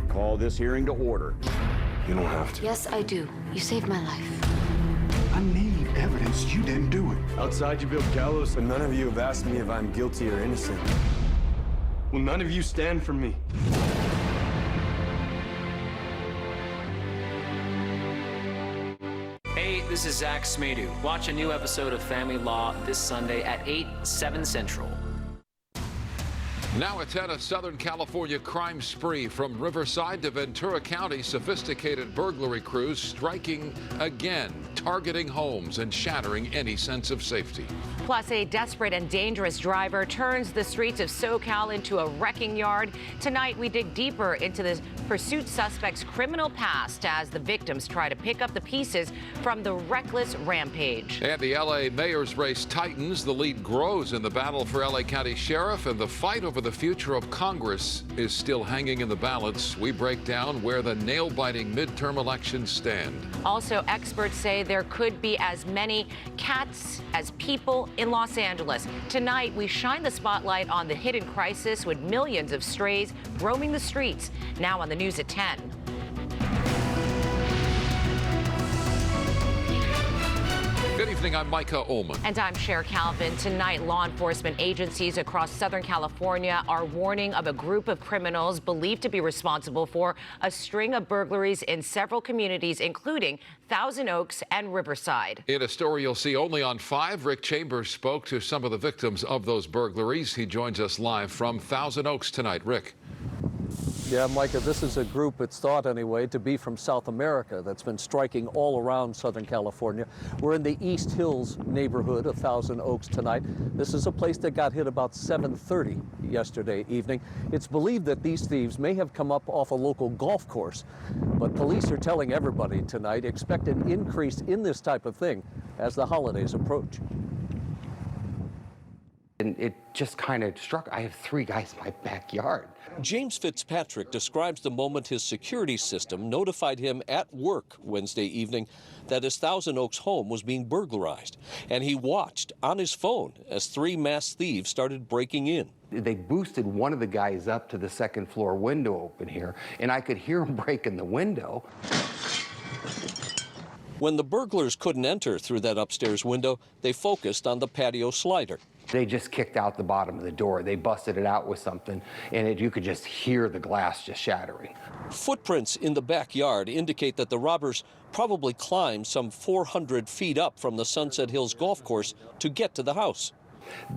call this hearing to order. You don't have to. Yes, I do. You saved my life. I need evidence you didn't do it. Outside you build gallows, But none of you have asked me if I'm guilty or innocent. well, none of you stand for me. Hey, this is Zach Smedu. Watch a new episode of Family Law this Sunday at 8, 7 Central. Now it's at a Southern California crime spree. From Riverside to Ventura County, sophisticated burglary crews striking again, targeting homes and shattering any sense of safety. Plus, a desperate and dangerous driver turns the streets of SoCal into a wrecking yard. Tonight, we dig deeper into the pursuit suspect's criminal past as the victims try to pick up the pieces from the reckless rampage. And the L.A. mayor's race tightens. The lead grows in the battle for L.A. County Sheriff, and the fight over the future of Congress is still hanging in the balance. We break down where the nail-biting midterm elections stand. Also, experts say there could be as many cats as people in Los Angeles. Tonight, we shine the spotlight on the hidden crisis with millions of strays roaming the streets. Now on the news at 10. Good evening, I'm Micah Ullman. And I'm Cher Calvin. Tonight, law enforcement agencies across Southern California are warning of a group of criminals believed to be responsible for a string of burglaries in several communities, including Thousand Oaks and Riverside. In a story you'll see only on 5, Rick Chambers spoke to some of the victims of those burglaries. He joins us live from Thousand Oaks tonight. Rick. Yeah, Micah, this is a group, it's thought anyway, to be from South America that's been striking all around Southern California. We're in the East Hills neighborhood of Thousand Oaks tonight. This is a place that got hit about 7:30 yesterday evening. It's believed that these thieves may have come up off a local golf course, but police are telling everybody tonight expect an increase in this type of thing as the holidays approach. And it just kind of struck. I have 3 guys in my backyard. James Fitzpatrick describes the moment his security system notified him at work Wednesday evening that his Thousand Oaks home was being burglarized. And he watched on his phone as 3 masked thieves started breaking in. They boosted one of the guys up to the 2nd floor window open here, and I could hear him breaking the window. When the burglars couldn't enter through that upstairs window, they focused on the patio slider. They just kicked out the bottom of the door. They busted it out with something, and you could just hear the glass just shattering. Footprints in the backyard indicate that the robbers probably climbed some 400 feet up from the Sunset Hills golf course to get to the house.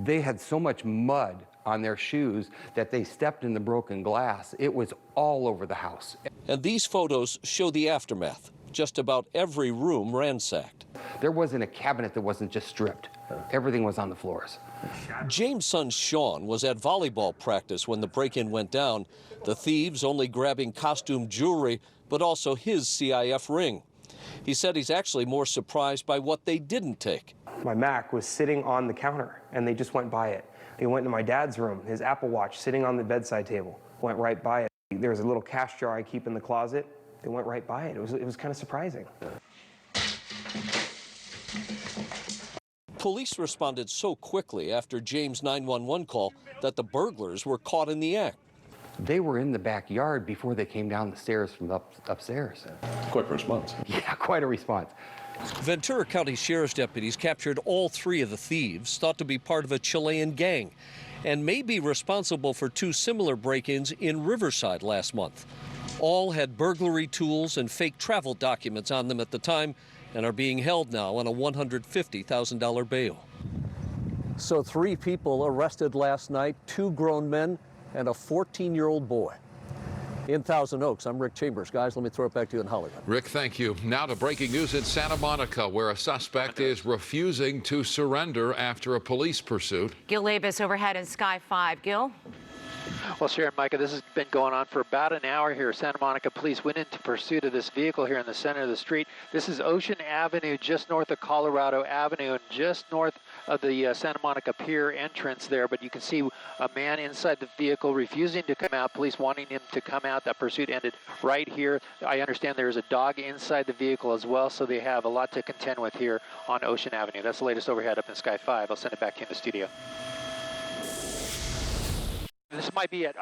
They had so much mud on their shoes that they stepped in the broken glass. It was all over the house. And these photos show the aftermath. Just about every room ransacked. There wasn't a cabinet that wasn't just stripped. Everything was on the floors. James' son Sean was at volleyball practice when the break-in went down. The thieves only grabbing costume jewelry, but also his CIF ring. He said he's actually more surprised by what they didn't take. My Mac was sitting on the counter, and they just went by it. They went into my dad's room, his Apple Watch sitting on the bedside table, went right by it. There's a little cash jar I keep in the closet. They went right by it. It was kind of surprising. Police responded so quickly after James' 911 call that the burglars were caught in the act. They were in the backyard before they came down the stairs from upstairs. Quick response. Yeah, quite a response. Ventura County Sheriff's deputies captured all 3 of the thieves, thought to be part of a Chilean gang, and may be responsible for 2 similar break-ins in Riverside last month. All had burglary tools and fake travel documents on them at the time and are being held now on a $150,000 bail. So 3 people arrested last night, 2 grown men and a 14-year-old boy. In Thousand Oaks, I'm Rick Chambers. Guys, let me throw it back to you in Hollywood. Rick, thank you. Now to breaking news in Santa Monica, where a suspect is refusing to surrender after a police pursuit. Gil Labus overhead in Sky 5. Gil? Well, Sharon, Micah, this has been going on for about an hour here. Santa Monica police went into pursuit of this vehicle here in the center of the street. This is Ocean Avenue, just north of Colorado Avenue, and just north of the Santa Monica Pier entrance there. But you can see a man inside the vehicle refusing to come out, police wanting him to come out. That pursuit ended right here. I understand there is a dog inside the vehicle as well, so they have a lot to contend with here on Ocean Avenue. That's the latest overhead up in Sky 5. I'll send it back to you in the studio. This might be it.